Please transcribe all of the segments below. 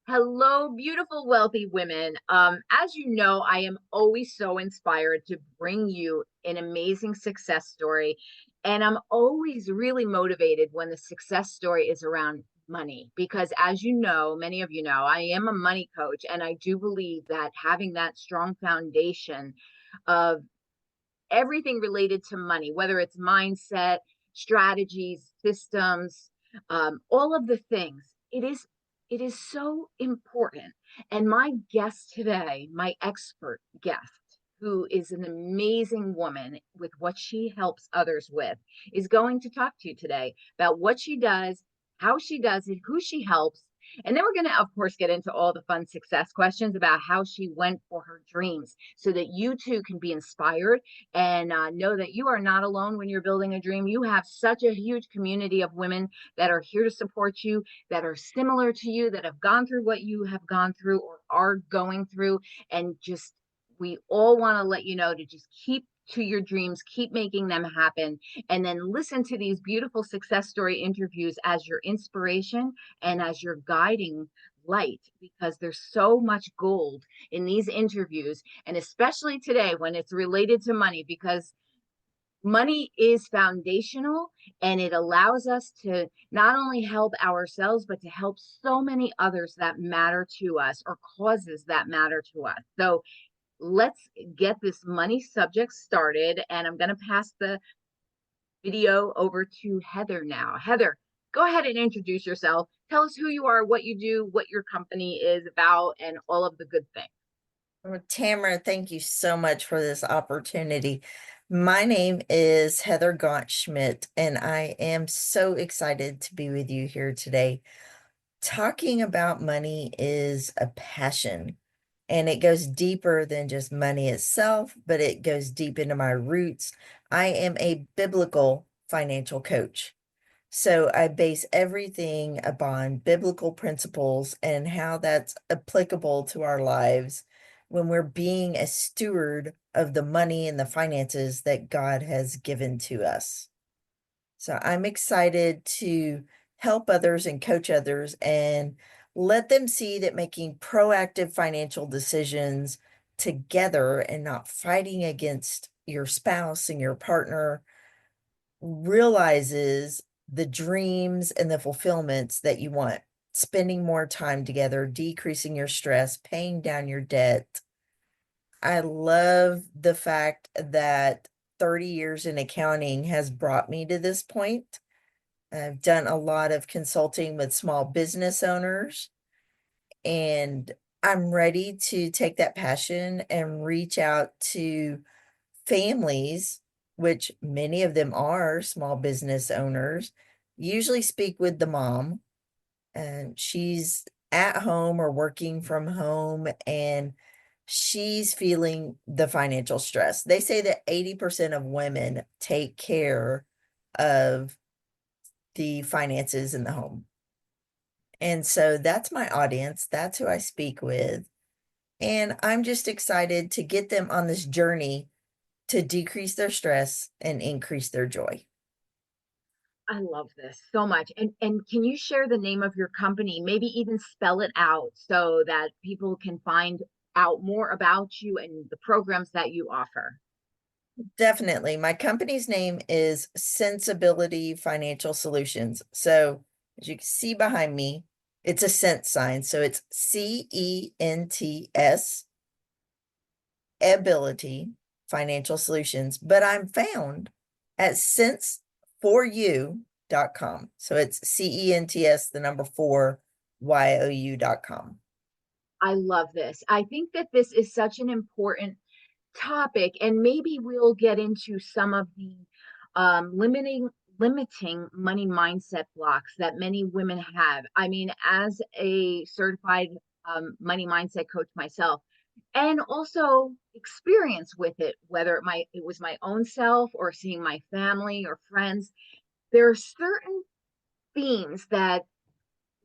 Hello, beautiful, wealthy women. As you know, I am always so inspired to bring you an amazing success story. And I'm always really motivated when the success story is around money, because as you know, many of you know, I am a money coach. And I do believe that having that strong foundation of everything related to money, whether it's mindset, strategies, systems, all of the things. It is so important. And my guest today, my expert guest, who is an amazing woman with what she helps others with, is going to talk to you today about what she does, how she does it, who she helps. And then we're going to, of course, get into all the fun success questions about how she went for her dreams so that you too can be inspired and know that you are not alone when you're building a dream. You have such a huge community of women that are here to support you, that are similar to you, that have gone through what you have gone through or are going through. And just, we all want to let you know to just keep to your dreams, keep making them happen, and then listen to these beautiful success story interviews as your inspiration and as your guiding light, because there's so much gold in these interviews, and especially today when it's related to money, because money is foundational and it allows us to not only help ourselves but to help so many others that matter to us, or causes that matter to us. So let's get this money subject started, and I'm going to pass the video over to Heather now. Heather, go ahead and introduce yourself. Tell us who you are, what you do, what your company is about, and all of the good things. Well, Tamara, thank you so much for this opportunity. My name is Heather Gaunt Schmidt, and I am so excited to be with you here today. Talking about money is a passion, and it goes deeper than just money itself, but it goes deep into my roots. I am a biblical financial coach. So I base everything upon biblical principles and how that's applicable to our lives when we're being a steward of the money and the finances that God has given to us. So I'm excited to help others and coach others and let them see that making proactive financial decisions together and not fighting against your spouse and your partner realizes the dreams and the fulfillments that you want. Spending more time together, decreasing your stress, paying down your debt. I love the fact that 30 years in accounting has brought me to this point. I've done a lot of consulting with small business owners, and I'm ready to take that passion and reach out to families, which many of them are small business owners, usually speak with the mom, and she's at home or working from home, and she's feeling the financial stress. They say that 80% of women take care of the finances in the home. And so that's my audience. That's who I speak with. And I'm just excited to get them on this journey to decrease their stress and increase their joy. I love this so much. And can you share the name of your company? Maybe even spell it out so that people can find out more about you and the programs that you offer. Definitely. My company's name is Sensibility Financial Solutions. So, as you can see behind me, it's a cent sign. So it's CENTS, Ability Financial Solutions. But I'm found at sense4u.com. So it's CENTS, the number 4YOU.com. I love this. I think that this is such an important topic, and maybe we'll get into some of the limiting money mindset blocks that many women have. I mean, as a certified money mindset coach myself, and also experience with it, whether it was my own self or seeing my family or friends, there are certain themes that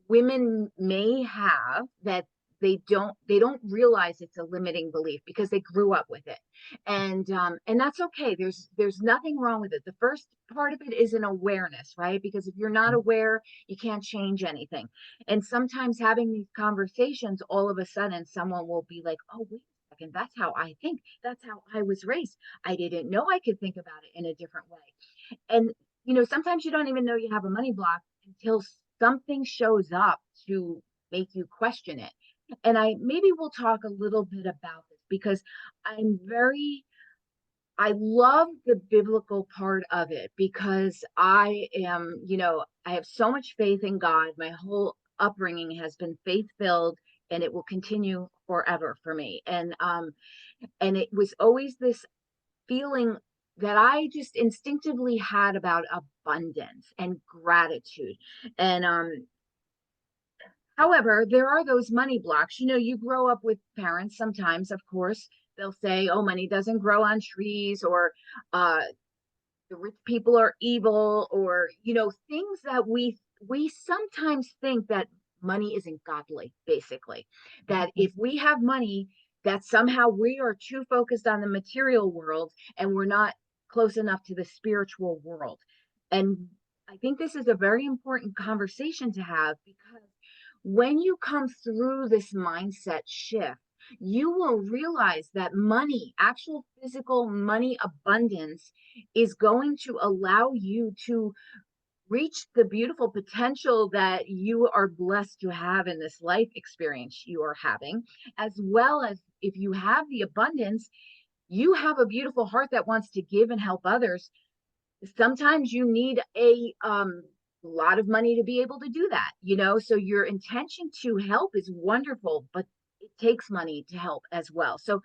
women may have that they don't realize it's a limiting belief because they grew up with it. And that's okay. There's nothing wrong with it. The first part of it is an awareness, right? Because if you're not aware, you can't change anything. And sometimes having these conversations, all of a sudden someone will be like, oh, wait a second, that's how I think, that's how I was raised. I didn't know I could think about it in a different way. And sometimes you don't even know you have a money block until something shows up to make you question it. And I maybe we'll talk a little bit about this because I'm very I love the biblical part of it because I have so much faith in God. My whole upbringing has been faith filled, and it will continue forever for me. And it was always this feeling that I just instinctively had about abundance and gratitude. And however, there are those money blocks. You grow up with parents sometimes, of course, they'll say, oh, money doesn't grow on trees, or uh the rich people are evil, or things that we sometimes think that money isn't godly, basically, that if we have money, that somehow we are too focused on the material world and we're not close enough to the spiritual world. And I think this is a very important conversation to have, because when you come through this mindset shift, you will realize that money, actual physical money abundance, is going to allow you to reach the beautiful potential that you are blessed to have in this life experience you are having. As well as, if you have the abundance, you have a beautiful heart that wants to give and help others. Sometimes you need a lot of money to be able to do that, so your intention to help is wonderful, but it takes money to help as well. So,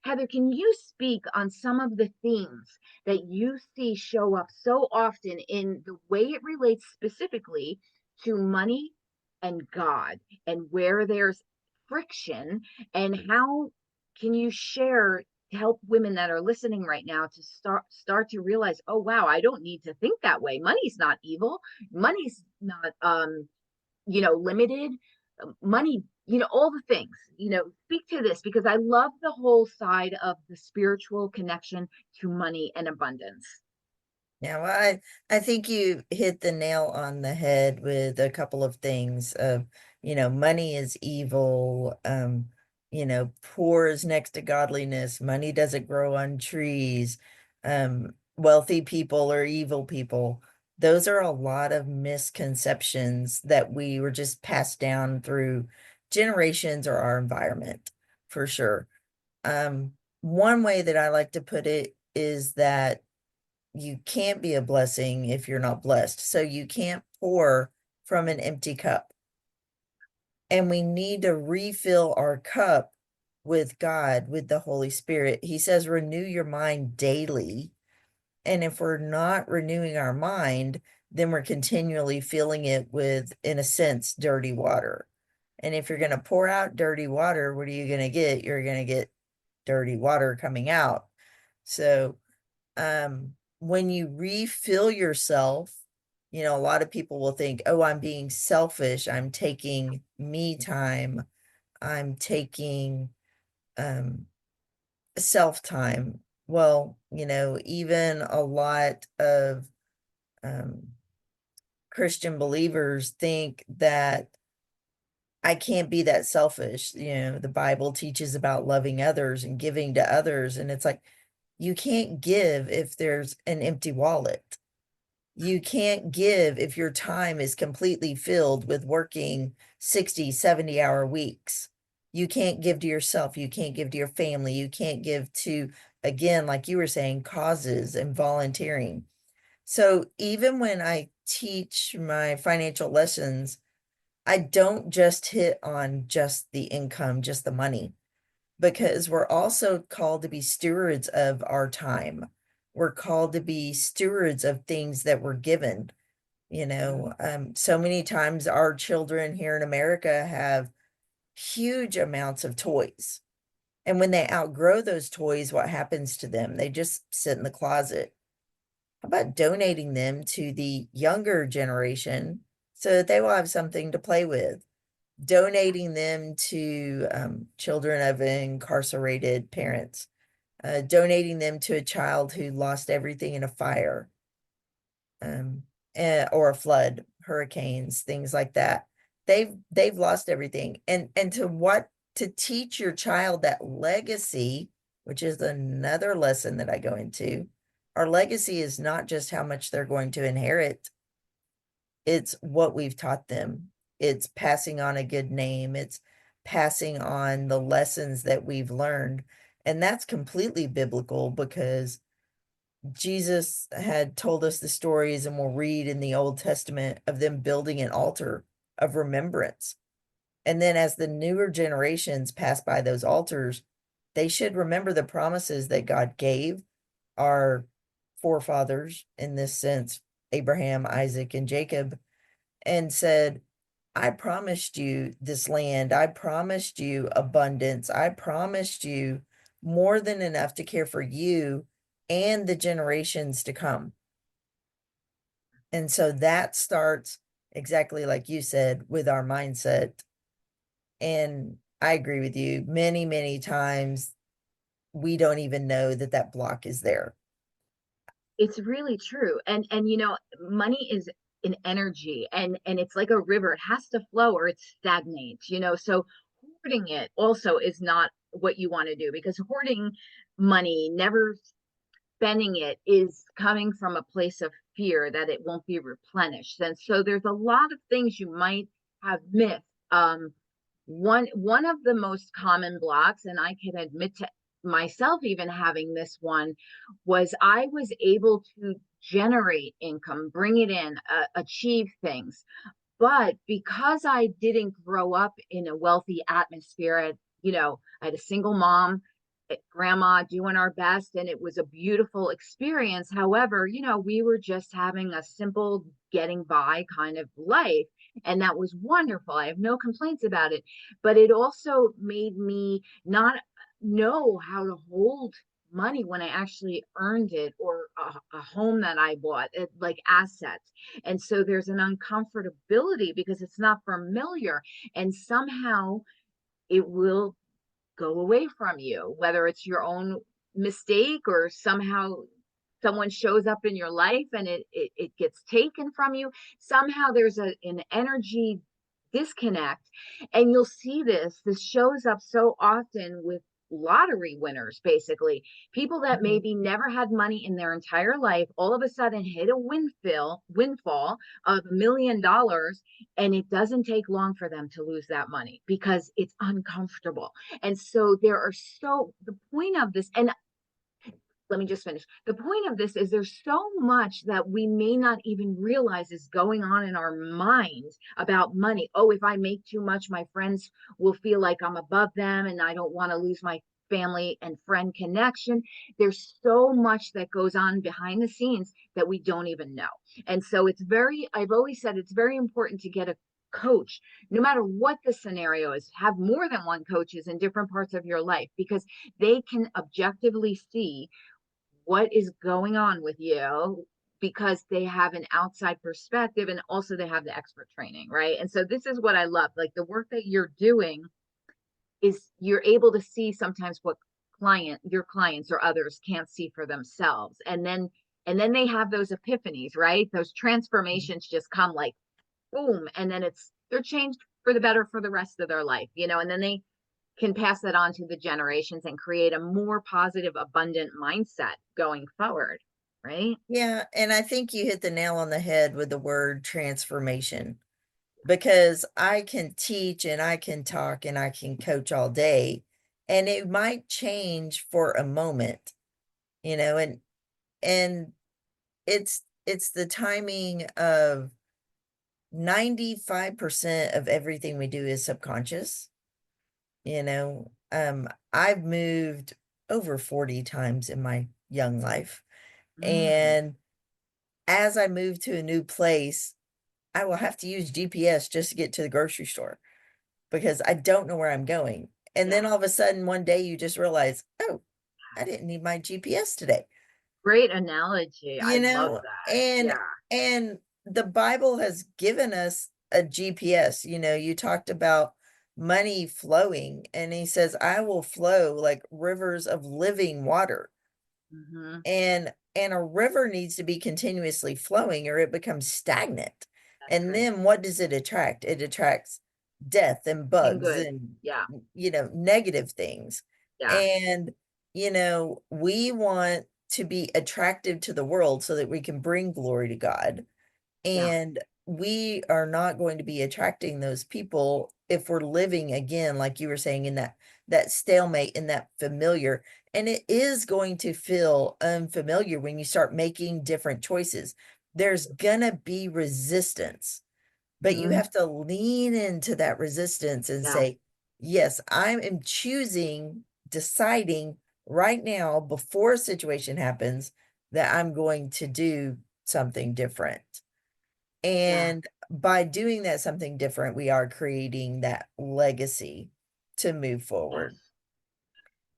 Heather, can you speak on some of the themes that you see show up so often in the way it relates specifically to money and God, and where there's friction, and how can you share to help women that are listening right now to start to realize, oh wow, I don't need to think that way. Money's not evil. Money's not limited. Money, all the things. Speak to this, because I love the whole side of the spiritual connection to money and abundance. Yeah, well, I think you hit the nail on the head with a couple of things of, money is evil, poor is next to godliness, money doesn't grow on trees, wealthy people are evil people. Those are a lot of misconceptions that we were just passed down through generations or our environment, for sure. One way that I like to put it is that you can't be a blessing if you're not blessed. So you can't pour from an empty cup. And we need to refill our cup with God, with the Holy Spirit. He says, renew your mind daily. And if we're not renewing our mind, then we're continually filling it with, in a sense, dirty water. And if you're going to pour out dirty water, what are you going to get? You're going to get dirty water coming out. So, when you refill yourself, a lot of people will think, oh, I'm being selfish. I'm taking me time. I'm taking self time. Well, even a lot of um, Christian believers think that I can't be that selfish. The Bible teaches about loving others and giving to others. And it's like, you can't give if there's an empty wallet. You can't give if your time is completely filled with working 60, 70-hour weeks. You can't give to yourself. You can't give to your family. You can't give to, again, like you were saying, causes and volunteering. So even when I teach my financial lessons, I don't just hit on just the income, just the money, because we're also called to be stewards of our time. We're called to be stewards of things that we're given. So many times our children here in America have huge amounts of toys. And when they outgrow those toys, what happens to them? They just sit in the closet. How about donating them to the younger generation so that they will have something to play with? donating them to children of incarcerated parents, donating them to a child who lost everything in a fire, um, or a flood, hurricanes, things like that. They've lost everything, and to teach your child that legacy, which is another lesson that I go into. Our legacy is not just how much they're going to inherit, it's what we've taught them. It's passing on a good name. It's passing on the lessons that we've learned. And that's completely biblical because Jesus had told us the stories, and we'll read in the Old Testament of them building an altar of remembrance. And then as the newer generations pass by those altars, they should remember the promises that God gave our forefathers, in this sense, Abraham, Isaac, and Jacob, and said, I promised you this land. I promised you abundance. I promised you more than enough to care for you and the generations to come. And so that starts exactly like you said with our mindset. And I agree with you. Many, many times we don't even know that that block is there. It's really true. And money is an energy, and it's like a river. It has to flow or it stagnates, so hoarding it also is not what you want to do, because hoarding money, never spending it, is coming from a place of fear that it won't be replenished. And so there's a lot of things you might have missed. One of the most common blocks, and I can admit to myself even having this one, was I was able to generate income, bring it in, achieve things. But because I didn't grow up in a wealthy atmosphere, I had a single mom, grandma doing our best, and it was a beautiful experience. However, we were just having a simple getting by kind of life. And that was wonderful. I have no complaints about it. But it also made me not know how to hold money when I actually earned it, or a home that I bought, like assets. And so there's an uncomfortability because it's not familiar. And somehow it will go away from you, whether it's your own mistake or somehow someone shows up in your life and it gets taken from you. Somehow there's an energy disconnect. And you'll see this shows up so often with lottery winners, basically people that Mhm. maybe never had money in their entire life, all of a sudden hit a windfall of $1 million, and it doesn't take long for them to lose that money because it's uncomfortable. And so the point of this, and let me just finish. The point of this is there's so much that we may not even realize is going on in our minds about money. Oh, if I make too much, my friends will feel like I'm above them and I don't want to lose my family and friend connection. There's so much that goes on behind the scenes that we don't even know. And so I've always said it's very important to get a coach, no matter what the scenario is. Have more than one coaches in different parts of your life, because they can objectively see what is going on with you, because they have an outside perspective, and also they have the expert training, right? And so this is what I love, like the work that you're doing is you're able to see sometimes what your clients or others can't see for themselves. And then they have those epiphanies, right? Those transformations just come like boom, and then they're changed for the better for the rest of their life, and then they can pass that on to the generations and create a more positive, abundant mindset going forward, right? Yeah, and I think you hit the nail on the head with the word transformation, because I can teach and I can talk and I can coach all day, and it might change for a moment, and it's the timing of 95% of everything we do is subconscious. I've moved over 40 times in my young life, Mm, and as I move to a new place, I will have to use GPS just to get to the grocery store because I don't know where I'm going. And yeah. then all of a sudden, one day you just realize, oh, I didn't need my GPS today. Great analogy. I You love know, that. and Yeah. and the Bible has given us a GPS. You talked about money flowing, and he says, I will flow like rivers of living water. Hmm. And a river needs to be continuously flowing or it becomes stagnant. That's And right. then what does it attract? It attracts death and And bugs good. and, Yeah. negative things. Yeah. And, we want to be attractive to the world so that we can bring glory to God. Yeah. And we are not going to be attracting those people if we're living again, like you were saying, in that stalemate, in that familiar. And it is going to feel unfamiliar when you start making different choices. There's gonna be resistance, but you Hmm. have to lean into that resistance and Yeah. say, yes, I am deciding right now before a situation happens that I'm going to do something different. Yeah. And by doing that something different, we are creating that legacy to move Yes. forward.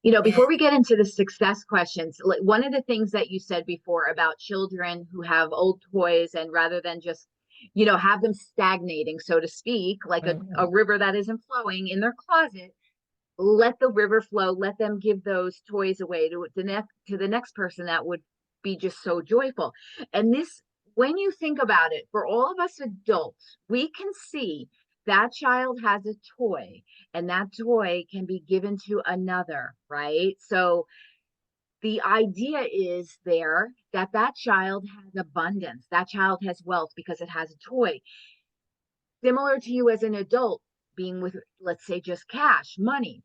And Before we get into the success questions, like one of the things that you said before about children who have old toys and rather than just, have them stagnating, so to speak, like a mhm, river that isn't flowing in their closet, let the river flow, let them give those toys away to the next person that would be just so joyful. And this, when you think about it, for all of us adults, we can see that child has a toy and that toy can be given to another, right? So the idea is there that that child has abundance, that child has wealth because it has a toy. Similar to you as an adult being with, let's say, just cash money,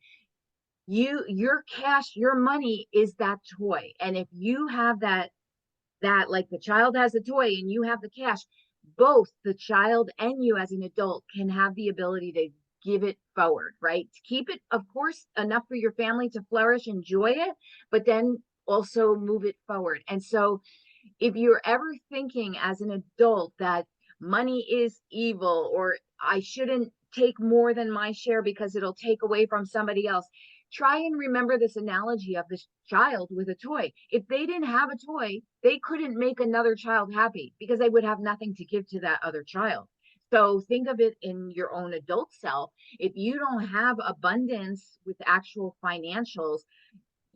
your cash, your money is that toy. And if you have that like the child has the toy and you have the cash, both the child and you as an adult can have the ability to give it forward, right? To keep it, of course, enough for your family to flourish, enjoy it, but then also move it forward. And so if you're ever thinking as an adult that money is evil or I shouldn't take more than my share because it'll take away from somebody else, try and remember this analogy of this child with a toy. If they didn't have a toy, they couldn't make another child happy because they would have nothing to give to that other child. So think of it in your own adult self. If you don't have abundance with actual financials,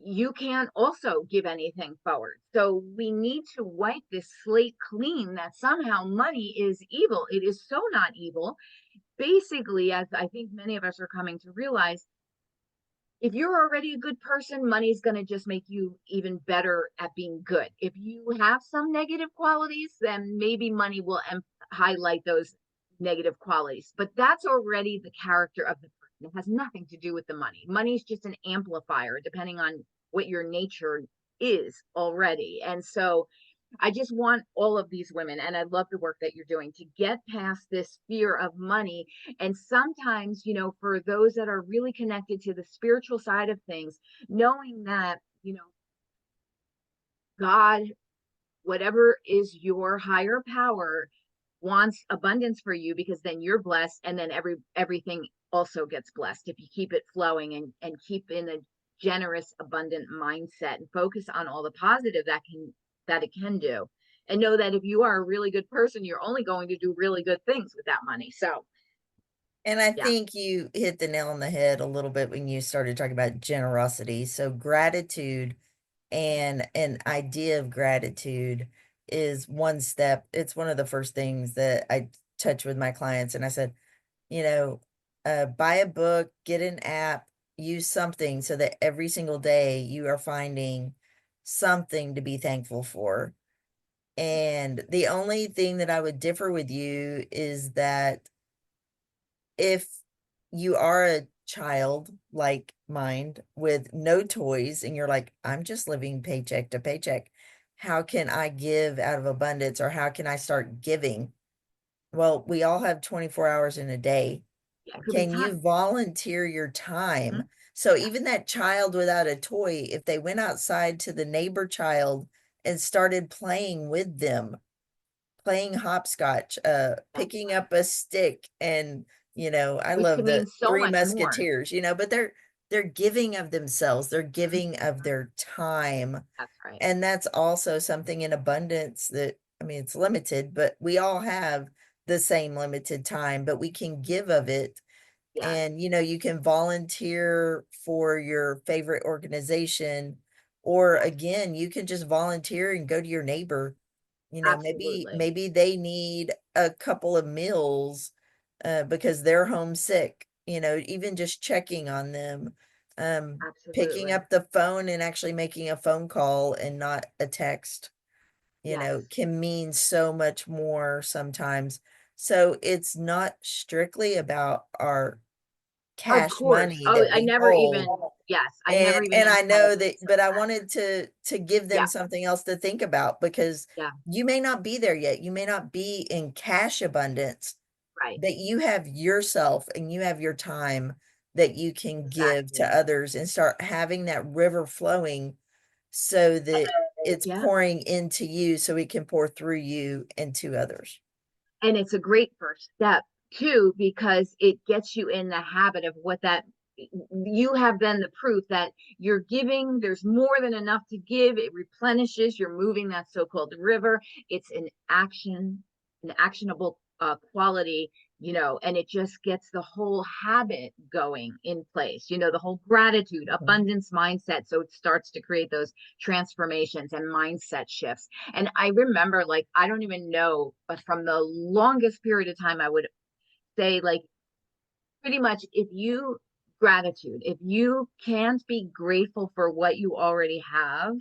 you can't also give anything forward. So we need to wipe this slate clean that somehow money is evil. It is so not evil. Basically, as I think many of us are coming to realize, if you're already a good person, money's going to just make you even better at being good. If you have some negative qualities, then maybe money will highlight those negative qualities. But that's already the character of the person. It has nothing to do with the money. Money's just an amplifier, depending on what your nature is already. And so I just want all of these women, and I love the work that you're doing, to get past this fear of money. And sometimes, for those that are really connected to the spiritual side of things, knowing that, God, whatever is your higher power, wants abundance for you because then you're blessed and then everything also gets blessed if you keep it flowing and keep in a generous abundant mindset and focus on all the positive that it can do, and know that if you are a really good person, you're only going to do really good things with that money. So and I yeah. think you hit the nail on the head a little bit when you started talking about generosity. So gratitude and an idea of gratitude is one step. It's one of the first things that I touch with my clients. And I said, you know, buy a book, get an app, use something so that every single day you are finding something to be thankful for. And the only thing that I would differ with you is that if you are a child like mind with no toys and you're like, I'm just living paycheck to paycheck, how can I give out of abundance or how can I start giving? Well, we all have 24 hours in a day. Yeah, it could be Can you time. volunteer your time? Mhm. So Yeah. even that child without a toy, if they went outside to the neighbor child and started playing with them, playing hopscotch, That's picking right. up a stick and, I Which love could the mean so Three much more. Musketeers, but they're giving of themselves, they're Mhm. giving of their time. That's right. And that's also something in abundance that, I mean, it's limited, but we all have the same limited time, but we can give of it. Yes, And, you can volunteer for your favorite organization, or yes, again, you can just volunteer and go to your neighbor. Maybe absolutely. maybe they need a couple of meals, because they're homesick, even just checking on them, picking Absolutely. up the phone and actually making a phone call and not a text, Yes. can mean so much more sometimes. So it's not strictly about our Of cash course. money Oh, that I we never hold. even, yes, I never even And I know intended to that, say but I that. wanted to give them Yeah, something else to think about, because yeah, you may not be there yet. You may not be in cash abundance, right. but you have yourself and you have your time that you can give to Exactly. others, and start having that river flowing so that it's Yeah. pouring into you so it can pour through you into others. And it's a great first step too, because it gets you in the habit of what that you have then the proof that you're giving, there's more than enough to give, it replenishes, you're moving that so-called river, it's an actionable quality, and it just gets the whole habit going in place, the whole gratitude Mhm. abundance mindset, so it starts to create those transformations and mindset shifts. And I remember, like, I don't even know, but from the longest period of time, I would say, like, pretty much if you can't be grateful for what you already have,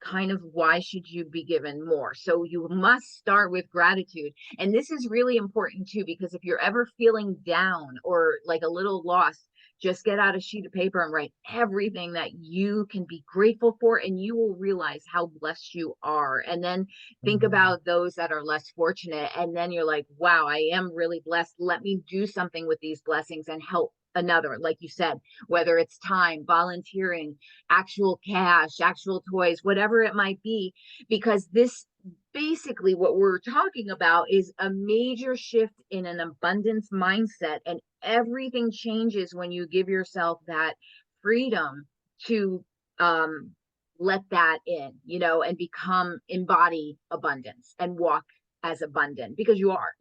kind of why should you be given more? So you must start with gratitude. And this is really important too, because if you're ever feeling down or like a little lost, just get out a sheet of paper and write everything that you can be grateful for, and you will realize how blessed you are. And then think Mhm. about those that are less fortunate. And then you're like, wow, I am really blessed. Let me do something with these blessings and help another, like you said, whether it's time, volunteering, actual cash, actual toys, whatever it might be, because this basically what we're talking about is a major shift in an abundance mindset. And everything changes when you give yourself that freedom to um, let that in, and become embody abundance and walk as abundant, because you are,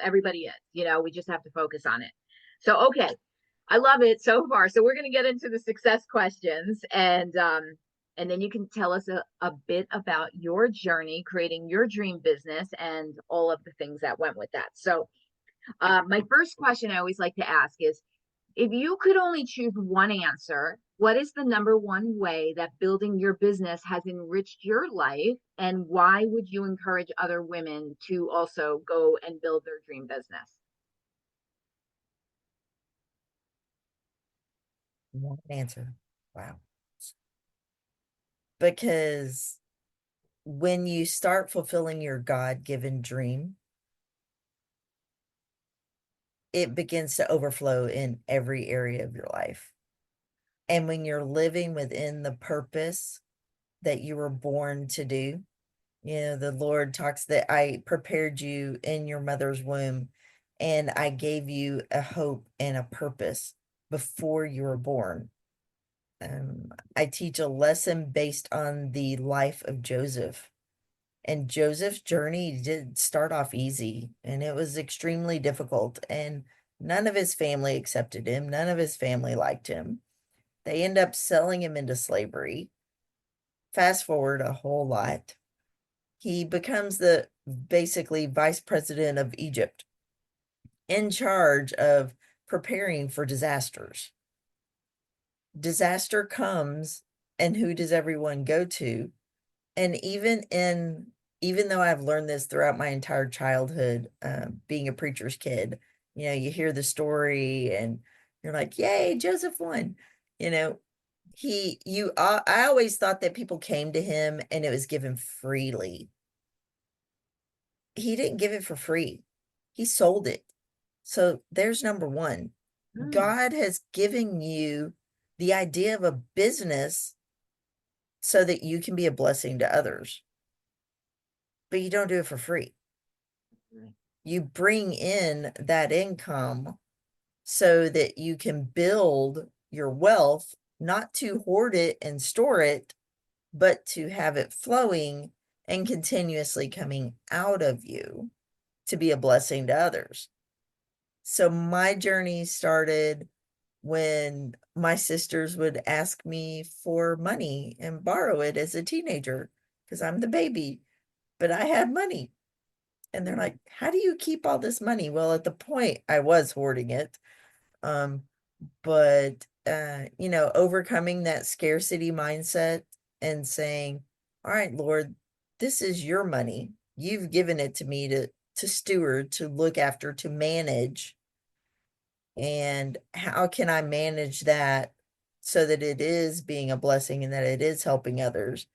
everybody is, we just have to focus on it. So, okay, I love it so far. So we're going to get into the success questions, and then you can tell us a bit about your journey creating your dream business and all of the things that went with that. So, my first question I always like to ask is, if you could only choose one answer, what is the number one way that building your business has enriched your life, and why would you encourage other women to also go and build their dream business? One answer. Wow. Because when you start fulfilling your God-given dream, it begins to overflow in every area of your life. And when you're living within the purpose that you were born to do, the Lord talks that I prepared you in your mother's womb, and I gave you a hope and a purpose before you were born. I teach a lesson based on the life of Joseph. And Joseph's journey did start off easy, and it was extremely difficult. And none of his family accepted him, none of his family liked him. They end up selling him into slavery. Fast forward a whole lot. He becomes the basically vice president of Egypt, in charge of preparing for disasters. Disaster comes, and who does everyone go to? And even though I've learned this throughout my entire childhood, being a preacher's kid, you hear the story and you're like, yay, Joseph won. You know, I always thought that people came to him and it was given freely. He didn't give it for free. He sold it. So there's number one. Hmm. God has given you the idea of a business so that you can be a blessing to others, but you don't do it for free. You bring in that income so that you can build your wealth, not to hoard it and store it, but to have it flowing and continuously coming out of you. to be a blessing to others. So my journey started when my sisters would ask me for money and borrow it as a teenager because I'm the baby, but I had money. And they're like, how do you keep all this money? Well, at the point I was hoarding it. Um, but overcoming that scarcity mindset and saying, all right, Lord, this is your money. You've given it to me to steward, to look after, to manage. And how can I manage that so that it is being a blessing and that it is helping others?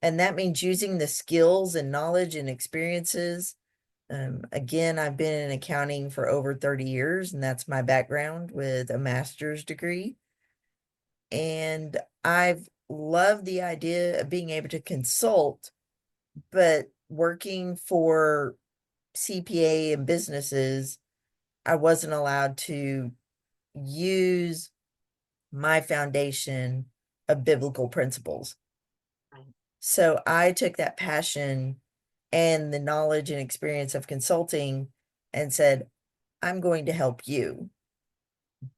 And that means using the skills and knowledge and experiences. Again, I've been in accounting for over 30 years, and that's my background with a master's degree. And I've loved the idea of being able to consult, but working for CPA and businesses, I wasn't allowed to use my foundation of biblical principles. Right. So I took that passion and the knowledge and experience of consulting and said, I'm going to help you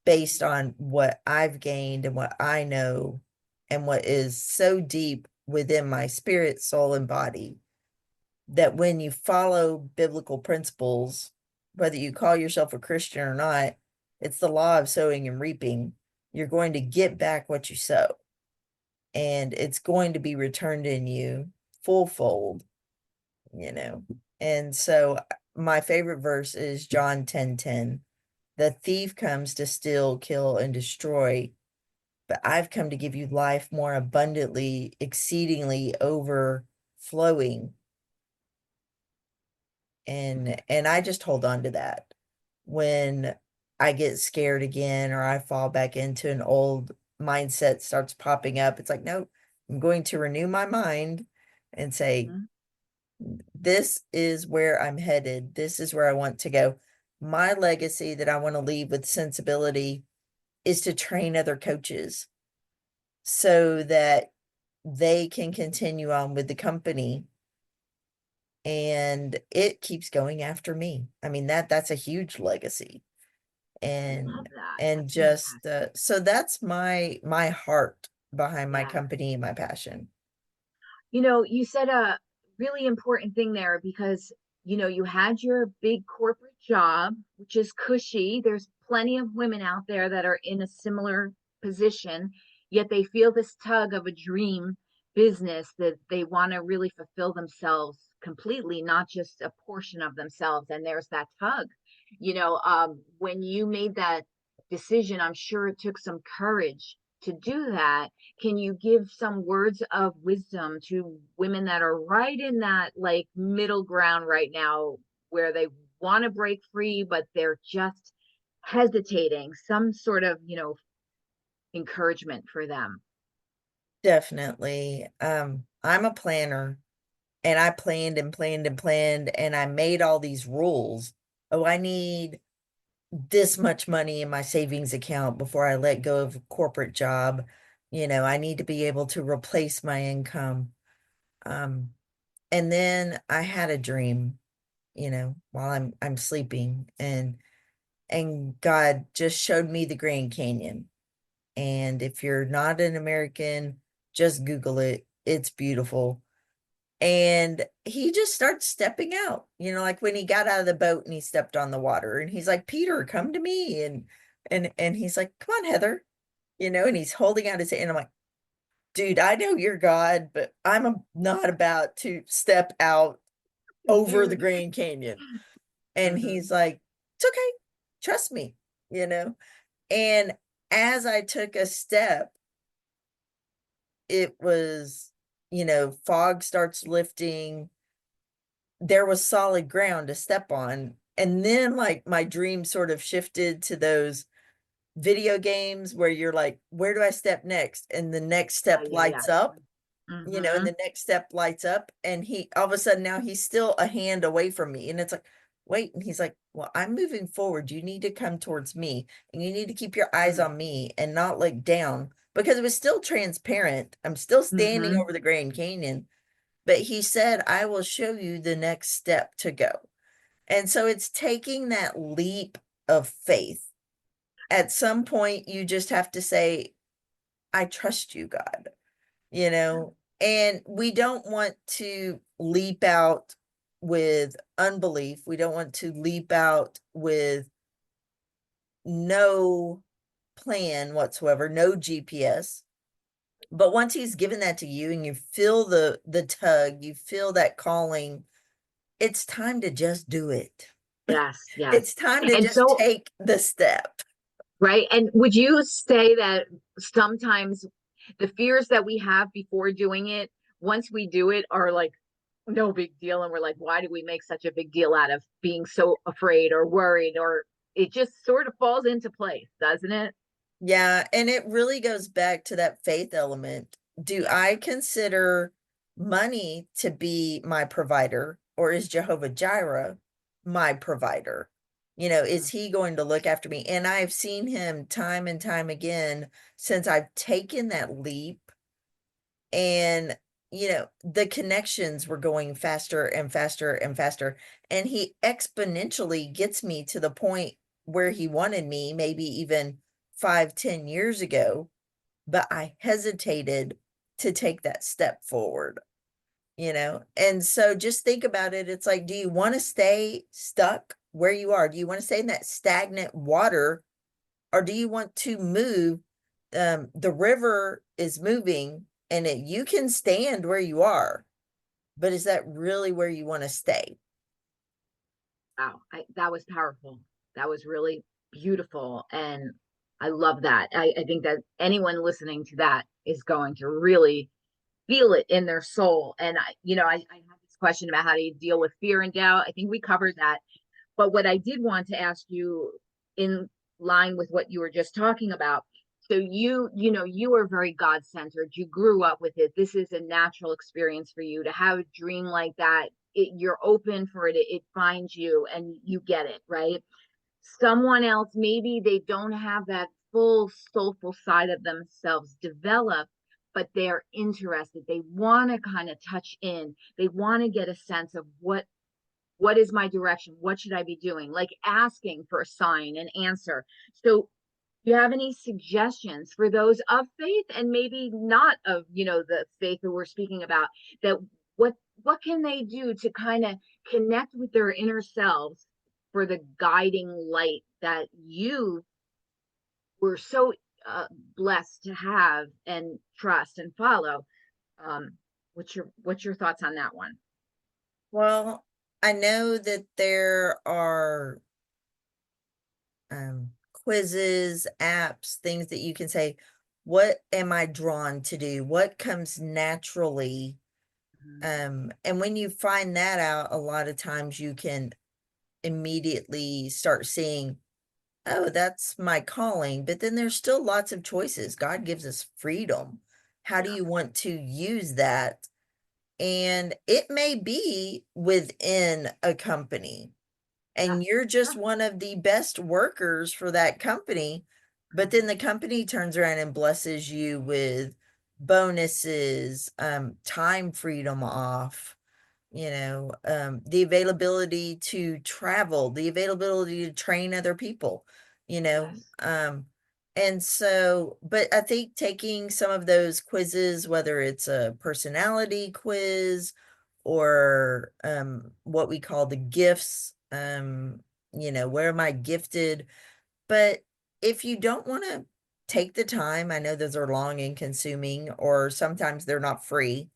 based on what I've gained and what I know and what is so deep within my spirit, soul, and body that when you follow biblical principles, whether you call yourself a Christian or not, it's the law of sowing and reaping. You're going to get back what you sow, and it's going to be returned in you full fold, you know. And so my favorite verse is John 10:10. The thief comes to steal, kill, and destroy, but I've come to give you life more abundantly, exceedingly overflowing. And I just hold on to that. When I get scared again or I fall back into an old mindset starts popping up, it's like, no, I'm going to renew my mind and say, Mhm. this is where I'm headed. This is where I want to go. My legacy that I want to leave with sensibility is to train other coaches so that they can continue on with the company and it keeps going after me. I mean, that's a huge legacy. I love And that. and That's just fantastic. so that's my heart behind my Yeah. company and my passion. You said a really important thing there because, you had your big corporate job, which is cushy. There's plenty of women out there that are in a similar position, yet they feel this tug of a dream business that they want to really fulfill themselves completely, not just a portion of themselves. And there's that tug. When you made that decision, I'm sure it took some courage to do that. Can you give some words of wisdom to women that are right in that like middle ground right now where they want to break free, but they're just hesitating? Some sort of, encouragement for them. Definitely. I'm a planner and I planned and planned and planned and I made all these rules. Oh, I need this much money in my savings account before I let go of a corporate job. I need to be able to replace my income. Um, and then I had a dream, while I'm sleeping and God just showed me the Grand Canyon. And if you're not an American, just Google it. It's beautiful. And he just starts stepping out, like when he got out of the boat and he stepped on the water and he's like, Peter, come to me. And he's like, come on, Heather, and he's holding out his hand. And I'm like, dude, I know you're God, but not about to step out over the Dude. Grand Canyon. And Mm-hmm. he's like, it's okay. Trust me, you know? And as I took a step, it was, fog starts lifting. There was solid ground to step on. And then, like, my dream sort of shifted to those video games where you're like, where do I step next? And the next Yeah, step yeah, yeah. lights up, and Mm-hmm. the next step lights up. And he, all of a sudden, now he's still a hand away from me. And it's like, wait. And he's like, well, I'm moving forward. You need to come towards me and you need to keep your eyes on me and not look down because it was still transparent. I'm still standing Mm-hmm. over the Grand Canyon, but he said, I will show you the next step to go. And so it's taking that leap of faith. At some point, you just have to say, I trust you, God, you know? And we don't want to leap out with unbelief. We don't want to leap out with no plan whatsoever, no GPS. But once he's given that to you and you feel the tug, you feel that calling, it's time to just do it. Yes, yes. It's time to And just so, take the step. right. And would you say that sometimes the fears that we have before doing it, once we do it, are like no big deal? And we're like, why do we make such a big deal out of being so afraid or worried? Or it just sort of falls into place, doesn't it? Yeah, and it really goes back to that faith element. Do I consider money to be my provider, or is Jehovah Jireh my provider? You know, is Mm. he going to look after me? And I've seen him time and time again since I've taken that leap, and the connections were going faster and faster and faster, and he exponentially gets me to the point where he wanted me, maybe even 5-10 years ago, but I hesitated to take that step forward. And so just think about it. It's like, do you want to stay stuck where you are? Do you want to stay in that stagnant water, or do you want to move? The river is moving, and you can stand where you are, but is that really where you want to stay? Wow, that was powerful. That was really beautiful. And I love that. I think that anyone listening to that is going to really feel it in their soul. And I have this question about how do you deal with fear and doubt. I think we covered that. But what I did want to ask you, in line with what you were just talking about, so you are very God centered. You grew up with it. This is a natural experience for you to have a dream like that. You're open for it. It finds you and you get it, right? Someone else, maybe they don't have that full soulful side of themselves developed, but they're interested. They want to kind of touch in. They want to get a sense of what is my direction? What should I be doing? Like asking for a sign, an answer. So do you have any suggestions for those of faith and maybe not of, the faith that we're speaking about, that what what can they do to kind of connect with their inner selves for the guiding light that you were so uh, blessed to have and trust and follow? Um, what's your thoughts on that one? Well, I know that there are quizzes, apps, things that you can say, what am I drawn to do? What comes naturally? Mhm. And when you find that out, a lot of times you can immediately start seeing, oh, that's my calling. But then there's still lots of choices. God gives us freedom. How do Yeah, you want to use that? And it may be within a company, yeah, and you're just sure. one of the best workers for that company, but then Mhm. the company turns around and blesses you with bonuses, time freedom off, the availability to travel, the availability to train other people, you know, Yes. um, and so, but I think taking some of those quizzes, whether it's a personality quiz or what we call the gifts, where am I gifted? But if you don't want to take the time, I know those are long and consuming, or sometimes they're not free.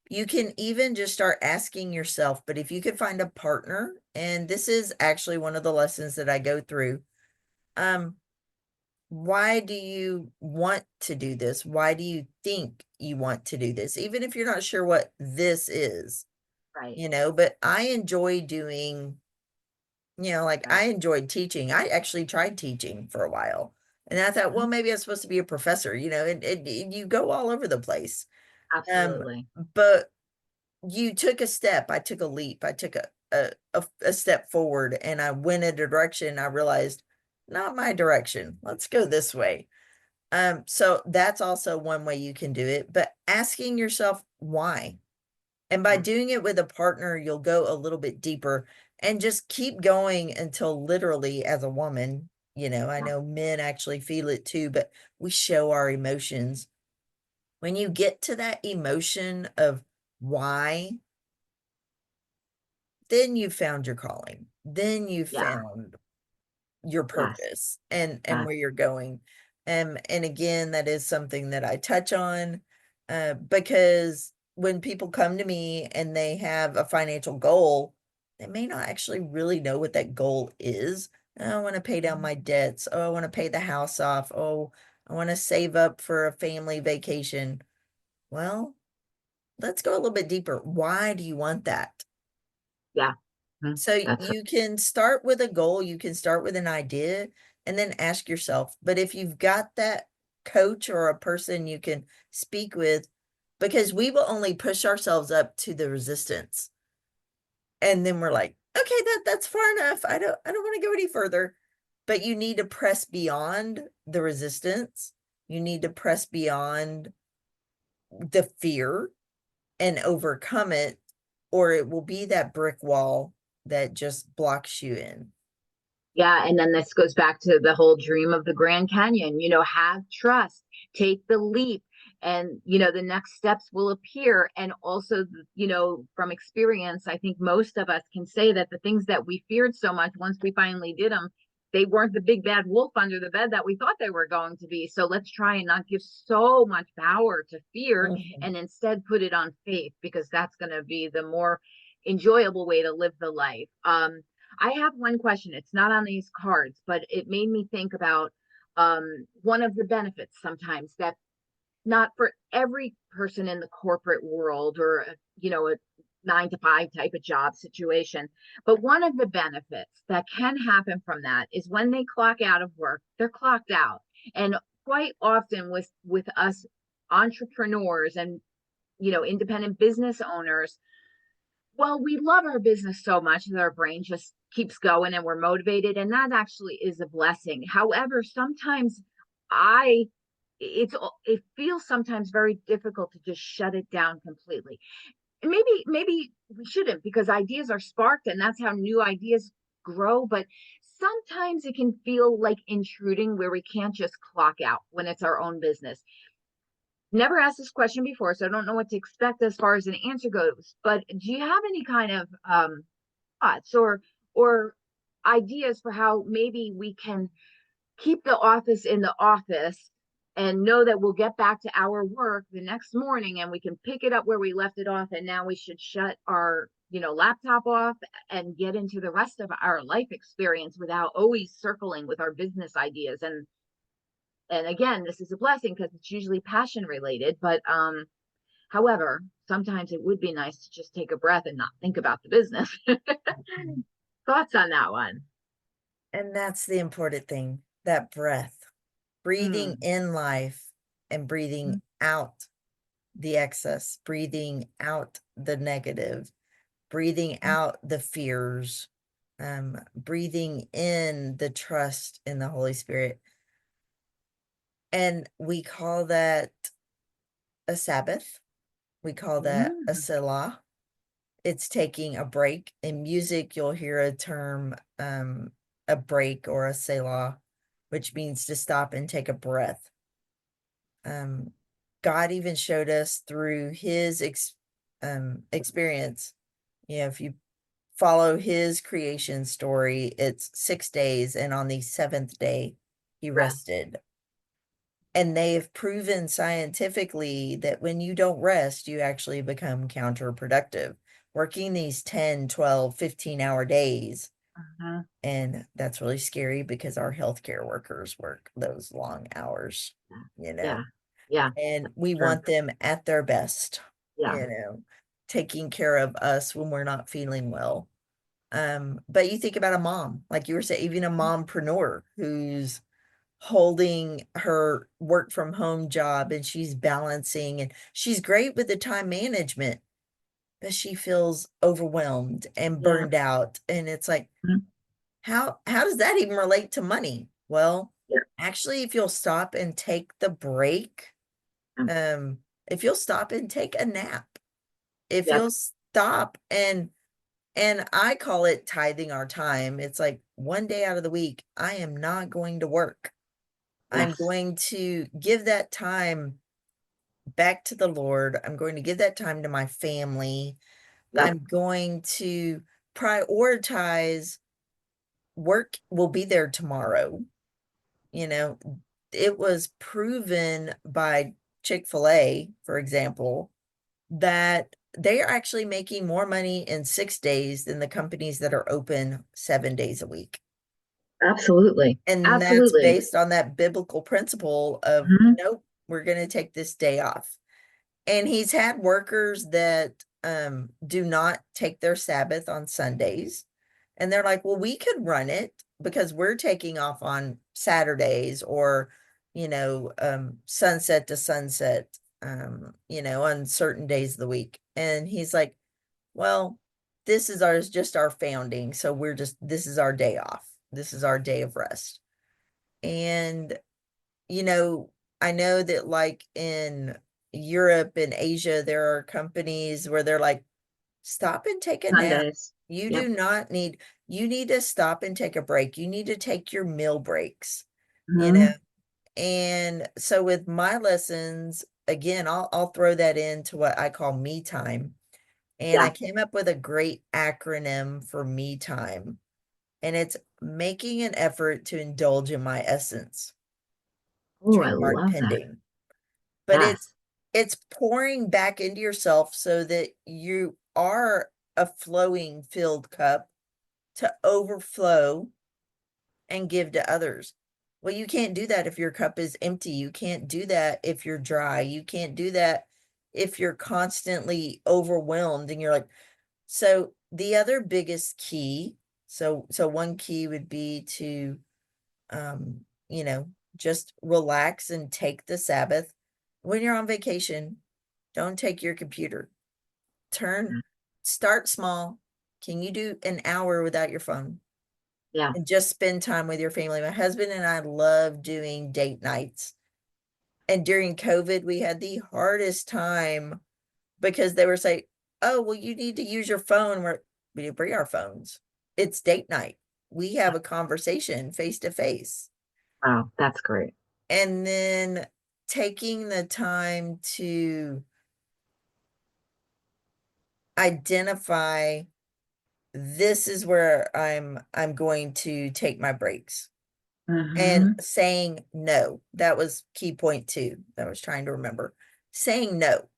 You can even just start asking yourself, but if you could find a partner, and this is actually one of the lessons that I go through, um, why do you want to do this? Why do you think you want to do this? Even if you're not sure what this is, Right. but I enjoy doing, like Right. I enjoyed teaching. I actually tried teaching for a while. And I thought, well, Mhm. maybe I'm supposed to be a professor, and you go all over the place. Um, Absolutely. but you took a step, I took a leap, I took a step forward, and I went in a direction. I realized, not my direction. Let's go this way. So that's also one way you can do it, but asking yourself why. And by Yeah. doing it with a partner, you'll go a little bit deeper. and just keep going until literally as a woman, I Yeah, know men actually feel it too, but we show our emotions. When you get to that emotion of why, then you found your calling. Then you yeah, found your yes, purpose and yes. where you're going. And again, that is something that I touch on, because when people come to me and they have a financial goal, they may not actually really know what that goal is. I want to pay down my debts. Oh, I want to pay the house off. Oh, I want to save up for a family vacation. Well, let's go a little bit deeper. Why do you want that? Yeah. Mhm. So That's you can start with a goal, you can start with an idea, and then ask yourself. But if you've got that coach or a person you can speak with, because we will only push ourselves up to the resistance. And then we're like, okay, that's far enough. I don't want to go any further. But you need to press beyond the resistance. You need to press beyond the fear and overcome it, or it will be that brick wall that just blocks you in. Yeah, and then this goes back to the whole dream of the Grand Canyon, have trust, take the leap, and the next steps will appear. And also, from experience, I think most of us can say that the things that we feared so much, once we finally did them, they weren't the big bad wolf under the bed that we thought they were going to be. So let's try and not give so much power to fear Mhm. and instead put it on faith, because that's going to be the more enjoyable way to live the life. I have one question. It's not on these cards, but it made me think about one of the benefits sometimes that not for every person in the corporate world or, a 9 to 5 type of job situation, but one of the benefits that can happen from that is when they clock out of work, they're clocked out. And quite often with us entrepreneurs and, independent business owners, well, we love our business so much that our brain just keeps going and we're motivated, and that actually is a blessing. However, sometimes I it feels sometimes very difficult to just shut it down completely. And maybe we shouldn't, because ideas are sparked and that's how new ideas grow, but sometimes it can feel like intruding where we can't just clock out when it's our own business. Never asked this question before, so I don't know what to expect as far as an answer goes. But do you have any kind of thoughts or ideas for how maybe we can keep the office in the office and know that we'll get back to our work the next morning and we can pick it up where we left it off, and now we should shut our laptop off and get into the rest of our life experience without always circling with our business ideas. And again, this is a blessing because it's usually passion related, but however, sometimes it would be nice to just take a breath and not think about the business. Thoughts on that one? And that's the important thing, that breath, breathing Mm. in life and breathing out the excess, breathing out the negative, breathing out the fears, breathing in the trust in the Holy Spirit. And we call that a Sabbath. We call that a Mm. Selah. It's taking a break. In music, you'll hear a term, a break or a Selah, which means to stop and take a breath. Um, God even showed us through his experience. If you follow his creation story, it's 6 days, and on the seventh day, he Rest. rested. And they have proven scientifically that when you don't rest, you actually become counterproductive, working these 10, 12, 15-hour days. Uh-huh. And that's really scary because our healthcare workers work those long hours, Yeah. you Yeah. know, Yeah. and we Sure. want them at their best, Yeah. you know, taking care of us when we're not feeling well. But you think about a mom, like you were saying, even a mompreneur who's holding her work from home job and she's balancing and she's great with the time management, but she feels overwhelmed and Yeah. burned out. And it's like, Mhm. how does that even relate to money? Well, Yeah. actually, if you'll stop and take the break, if you'll stop and take a nap, if Yep. you'll stop and And I call it tithing our time. It's like one day out of the week, I am not going to work. I'm Yes, going to give that time back to the Lord. I'm going to give that time to my family. yep, I'm going to prioritize work will be there tomorrow. You know, it was proven by Chick-fil-A, for example, that they are actually making more money in 6 days than the companies that are open 7 days a week. absolutely, And that's absolutely. based on that biblical principle of, Mhm. nope, we're gonna take this day off. And he's had workers that, do not take their Sabbath on Sundays, and they're like, "Well, we could run it because we're taking off on Saturdays or, sunset to sunset, on certain days of the week." And he's like, "Well, this is ours, just our founding, so this is our day off. This is our day of rest." And you know, I know that like in Europe and Asia, there are companies where they're like, stop and take a nap. Sundays. You Yep. do not need, you need to stop and take a break. You need to take your meal breaks, you know? Mhm. And so with my lessons, again, I'll throw that into what I call me time. And I Yeah. came up with a great acronym for me time. And it's making an effort to indulge in my essence, Oh, I trademark love that. pending. But Yes. it's pouring back into yourself so that you are a flowing filled cup to overflow and give to others. Well, you can't do that if your cup is empty. You can't do that if you're dry. You can't do that if you're constantly overwhelmed and you're like, so the other biggest key, so one key would be to um, you know, just relax and take the Sabbath. When you're on vacation, don't take your computer. Turn, Mhm. start small. Can you do an hour without your phone Yeah. and just spend time with your family? My husband and I love doing date nights. And during COVID, we had the hardest time because they were saying, oh, well, you need to use your phone. We didn't bring our phones. It's date night. We have a conversation face to face. Wow, that's great. And then taking the time to identify, this is where I'm going to take my breaks, and Mhm. saying no. That was key point 2 that I was trying to remember. Saying no.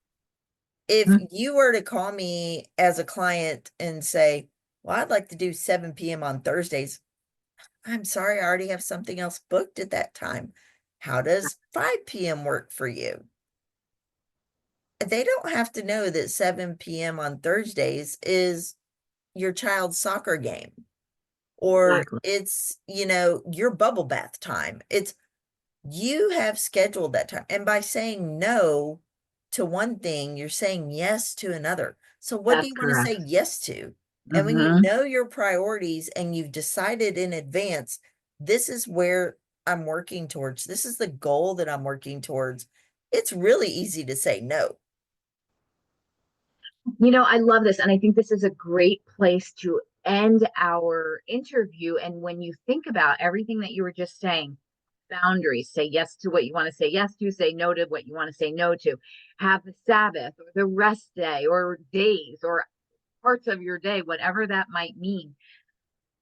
If Mhm. you were to call me as a client and say, well, I'd like to do 7 p.m. on Thursdays. I'm sorry, I already have something else booked at that time. How does 5 p.m. work for you? They don't have to know that 7 p.m. on Thursdays is your child's soccer game, or Exactly. it's, your bubble bath time. It's you have scheduled that time. And by saying no to one thing, you're saying yes to another. So what do That's you want to say correct. yes to? And when you Mhm. know your priorities and you've decided in advance, this is where I'm working towards, this is the goal that I'm working towards, it's really easy to say no. I love this. And I think this is a great place to end our interview. And when you think about everything that you were just saying, boundaries, say yes to what you want to say yes to, say no to what you want to say no to, have the Sabbath or the rest day or days or parts of your day, whatever that might mean.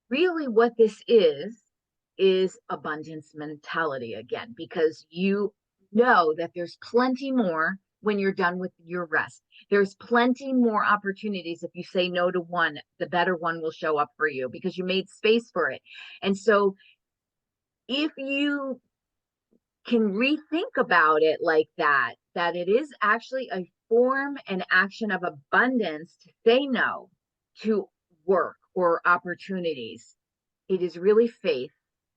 Really, what this is abundance mentality again, because you know that there's plenty more when you're done with your rest. There's plenty more opportunities. If you say no to one, the better one will show up for you because you made space for it. And so if you can rethink about it like that, that it is actually a form and action of abundance to say no to work or opportunities. It is really faith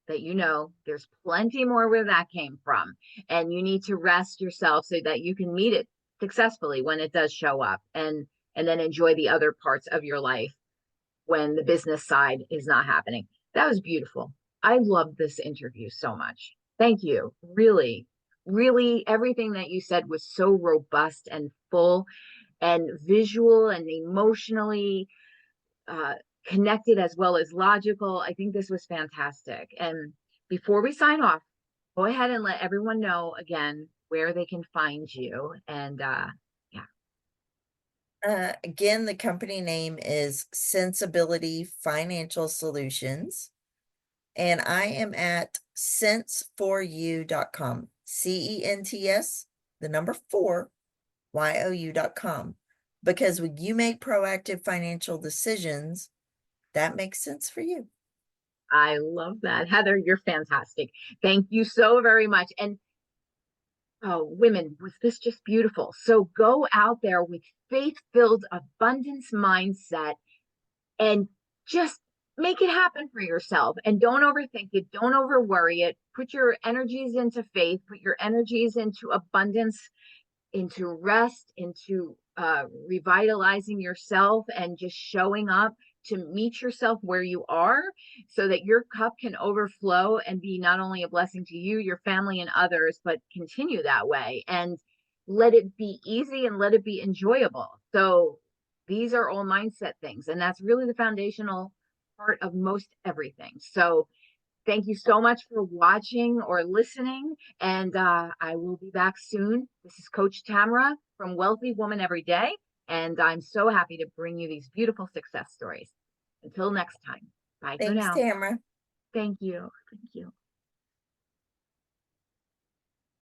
that there's plenty more where that came from. And you need to rest yourself so that you can meet it successfully when it does show up, and then enjoy the other parts of your life when the business side is not happening. That was beautiful. I loved this interview so much. Thank you. Really, really, everything that you said was so robust and full and visual and emotionally uh, connected as well as logical. I think this was fantastic. And before we sign off, go ahead and let everyone know again where they can find you. And yeah, Again, the company name is Sensibility Financial Solutions, and I am at sense4you.com. CENTS, the number 4, YOU.com. Because when you make proactive financial decisions, that makes sense for you. I love that. Heather, you're fantastic. Thank you so very much. And oh, women, was this just beautiful? So go out there with faith-filled abundance mindset and just make it happen for yourself, and don't overthink it, don't over worry it. Put your energies into faith, put your energies into abundance, into rest, into revitalizing yourself, and just showing up to meet yourself where you are so that your cup can overflow and be not only a blessing to you, your family, and others, but continue that way. And let it be easy and let it be enjoyable. So these are all mindset things, and that's really the foundational part of most everything. So thank you so much for watching or listening, and I will be back soon. This is Coach Tamara from Wealthy Woman Every Day, and I'm so happy to bring you these beautiful success stories. Until next time, bye for Thanks, now. Tamara. Thank you. Thank you.